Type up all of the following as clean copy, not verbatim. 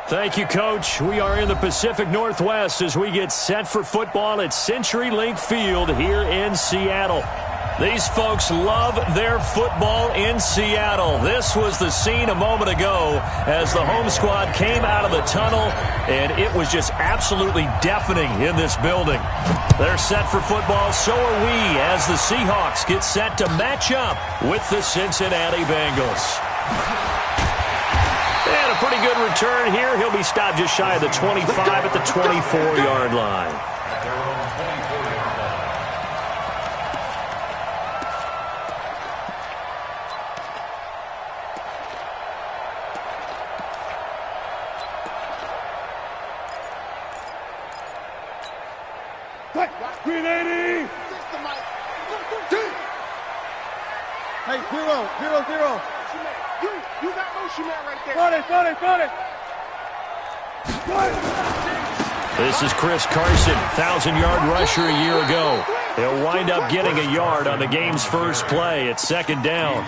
Thank you, Coach. We are in the Pacific Northwest as we get set for football at CenturyLink Field here in Seattle. These folks love their football in Seattle. This was the scene a moment ago as the home squad came out of the tunnel, and it was just absolutely deafening in this building. They're set for football, so are we, as the Seahawks get set to match up with the Cincinnati Bengals. And a pretty good return here. He'll be stopped just shy of the 25 at the 24-yard line. Hey, 0-0-0. You got motion man right there. Got it. This is Chris Carson, 1,000-yard rusher a year ago. He'll wind up getting a yard on the game's first play at second down.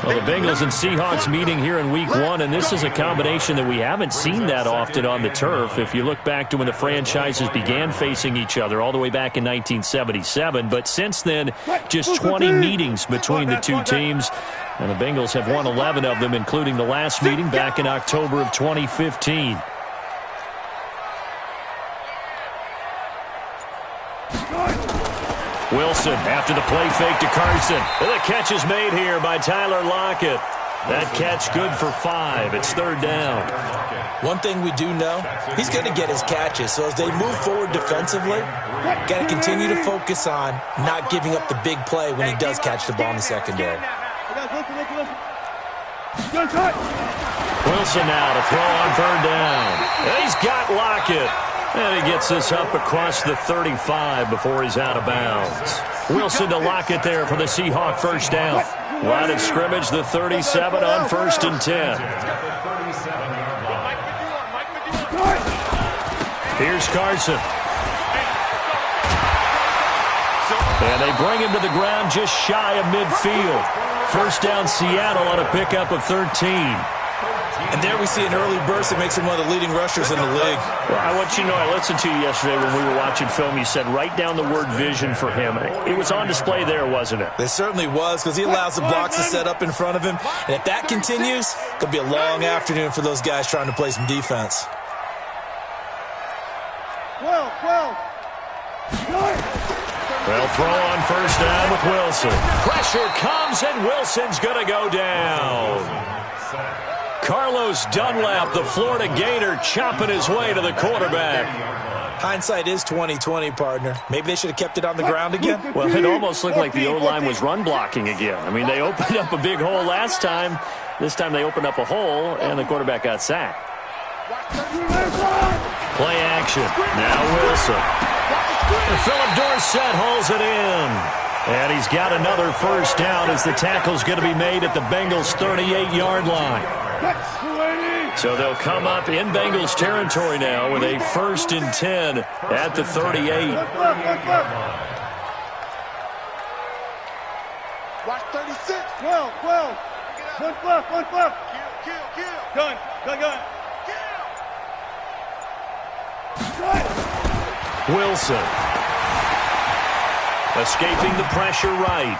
Well, the Bengals and Seahawks meeting here in Week 1, and this is a combination that we haven't seen that often on the turf. If you look back to when the franchises began facing each other all the way back in 1977, but since then, just 20 meetings between the two teams. And the Bengals have won 11 of them, including the last meeting back in October of 2015. Wilson after the play fake to Carson. And the catch is made here by Tyler Lockett. That catch good for 5. It's third down. One thing we do know, he's going to get his catches. So as they move forward defensively, got to continue to focus on not giving up the big play when he does catch the ball in the secondary. Wilson now to throw on third down. And he's got Lockett. And he gets this up across the 35 before he's out of bounds. Wilson to Lockett there for the Seahawk first down. Line of scrimmage, the 37 on 1st and 10. Here's Carson. And they bring him to the ground just shy of midfield. First down Seattle on a pickup of 13. And there we see an early burst that makes him one of the leading rushers in the league. Well, I want you to know, I listened to you yesterday when we were watching film. You said write down the word vision for him. It was on display there, wasn't it? It certainly was, because he allows the blocks to set up in front of him. And if that continues, it could be a long afternoon for those guys trying to play some defense. They'll throw on first down with Wilson. Pressure comes, and Wilson's going to go down. Carlos Dunlap, the Florida Gator, chopping his way to the quarterback. Hindsight is 20/20, partner. Maybe they should have kept it on the ground again. Well, it almost looked like the O-line was run blocking again. I mean, they opened up a big hole last time. This time they opened up a hole, and the quarterback got sacked. Play action. Now Wilson. And Philip Dorsett holds it in. And he's got another first down as the tackle's going to be made at the Bengals' 38-yard line. So they'll come up in Bengals territory now with a 1st and 10 at the 38. Watch 36. 12. One flip. Kill. Gun. Wilson. Escaping the pressure right.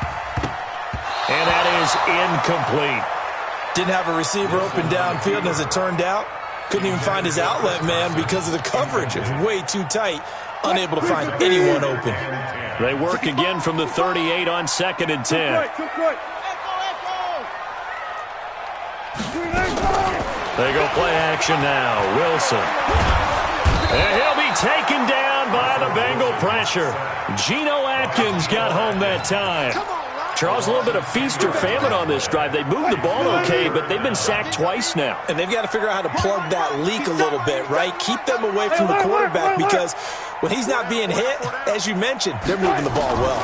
And that is incomplete. Didn't have a receiver open downfield, and as it turned out, couldn't even find his outlet man because of the coverage. It was way too tight, unable to find anyone open. They work again from the 38 on 2nd and 10. They go play action now. Wilson. And he'll be taken down by the Bengal pressure. Geno Atkins got home that time. Charles, a little bit of feast or famine on this drive. They moved the ball okay, but they've been sacked twice now. And they've got to figure out how to plug that leak a little bit, right? Keep them away from the quarterback, because when he's not being hit, as you mentioned, they're moving the ball well.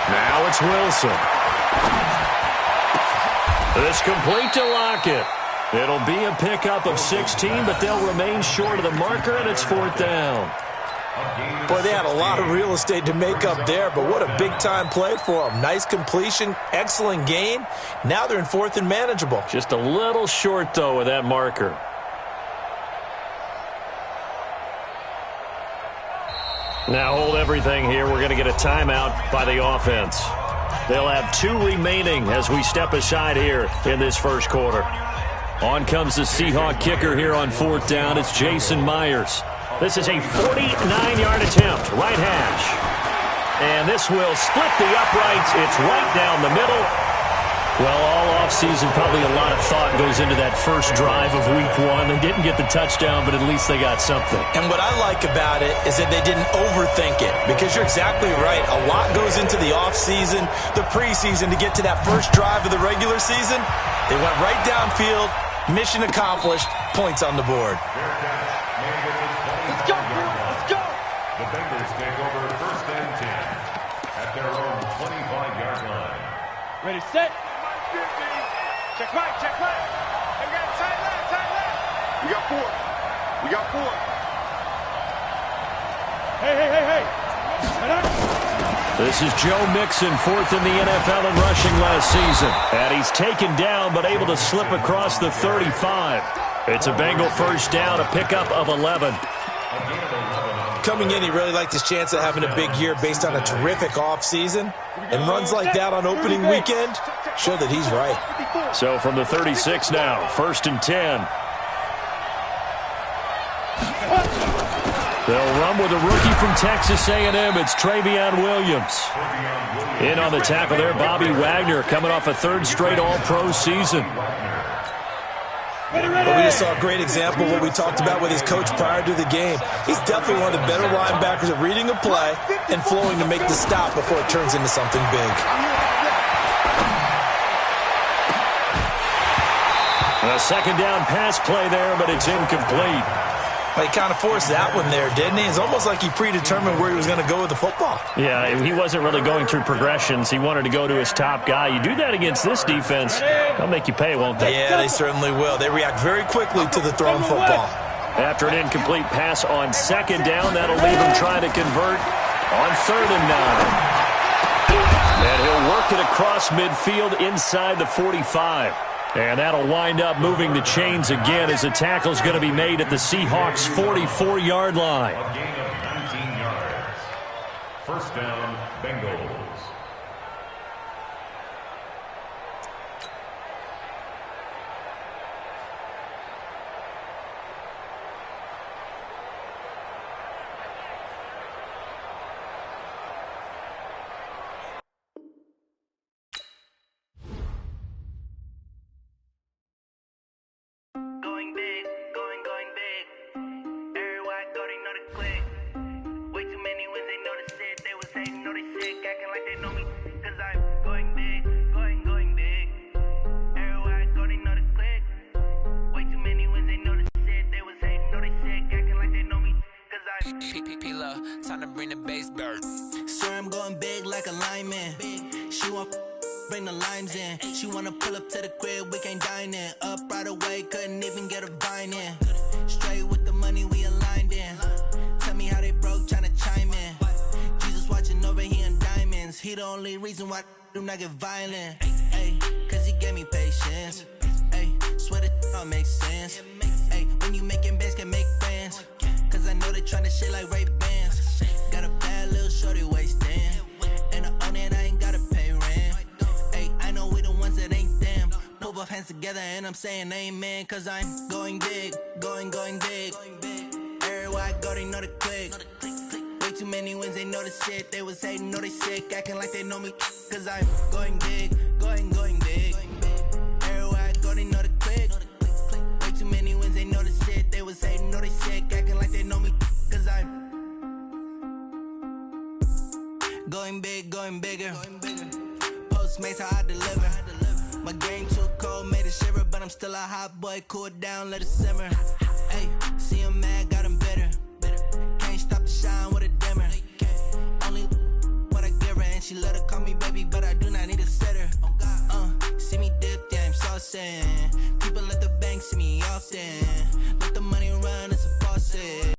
Now it's Wilson. It's complete to Lockett. It'll be a pickup of 16, but they'll remain short of the marker, and it's 4th down. Boy, they had a lot of real estate to make up there, but what a big-time play for them. Nice completion, excellent gain. Now they're in 4th and manageable. Just a little short, though, with that marker. Now hold everything here. We're going to get a timeout by the offense. They'll have 2 remaining as we step aside here in this first quarter. On comes the Seahawk kicker here on 4th down. It's Jason Myers. This is a 49-yard attempt, right hash. And this will split the uprights. It's right down the middle. Well, all offseason, probably a lot of thought goes into that first drive of Week 1. They didn't get the touchdown, but at least they got something. And what I like about it is that they didn't overthink it, because you're exactly right. A lot goes into the offseason, the preseason, to get to that first drive of the regular season. They went right downfield, mission accomplished, points on the board. Let's go, let's go. The Bengals take over 1st and 10 at their own 25-yard line. Ready, set. Check right, check right. They got tight left. We got 4. We got 4. Hey. This is Joe Mixon, 4th in the NFL in rushing last season. And he's taken down, but able to slip across the 35. It's a Bengal first down, a pickup of 11. Coming in, he really liked his chance of having a big year based on a terrific offseason. And runs like that on opening weekend show that he's right. So from the 36 now, 1st and 10. They'll run with a rookie from Texas A&M. It's Travion Williams. In on the tackle there, Bobby Wagner, coming off a 3rd straight All-Pro season. But we just saw a great example of what we talked about with his coach prior to the game. He's definitely one of the better linebackers at reading a play and flowing to make the stop before it turns into something big. A 2nd down pass play there, but it's incomplete. He kind of forced that one there, didn't he? It's almost like he predetermined where he was going to go with the football. Yeah, he wasn't really going through progressions. He wanted to go to his top guy. You do that against this defense, they'll make you pay, won't they? Yeah, they certainly will. They react very quickly to the thrown football. After an incomplete pass on 2nd down, that'll leave him trying to convert on 3rd and 9. And he'll work it across midfield inside the 45. And that'll wind up moving the chains again as the tackle's going to be made at the Seahawks' 44-yard line. A gain of 19 yards. 1st down, Bengals. Time to bring the bass bird. Swear I'm going big like a lineman. She want bring the limes in. She wanna pull up to the crib, we can't dine in. Up right away, couldn't even get a vine in. Straight with the money, we aligned in. Tell me how they broke, tryna chime in. Jesus watching over here in diamonds. He the only reason why I do not get violent. Ay, cause he gave me patience. Ay, swear that all makes sense. Ay, when you making bands, can make friends. Cause I know they tryna shit like Ray Bans. Got a bad little shorty wasting. And I own it, I ain't gotta pay rent. Ay, I know we the ones that ain't them. Move our hands together and I'm saying amen. Cause I'm going big, going big. Everywhere I go, they know the click. Way too many wins, they know the shit. They was hating, know they sick, acting like they know me. Cause I'm going big, going big. Everywhere I go, they know the click. Way too many wins, they know the shit. They was hating, know they sick, acting like they know me. Cause I'm going big, going bigger. Postmates, how I deliver. My game too cold, made it shiver. But I'm still a hot boy, cool it down, let it simmer. Hey, see him mad, got him bitter. Can't stop the shine with a dimmer. Only what I give her, and she let her call me baby, but I do not need a sitter. See me dip, yeah, I'm saucing. People at the bank see me often. Let the money run, it's a faucet.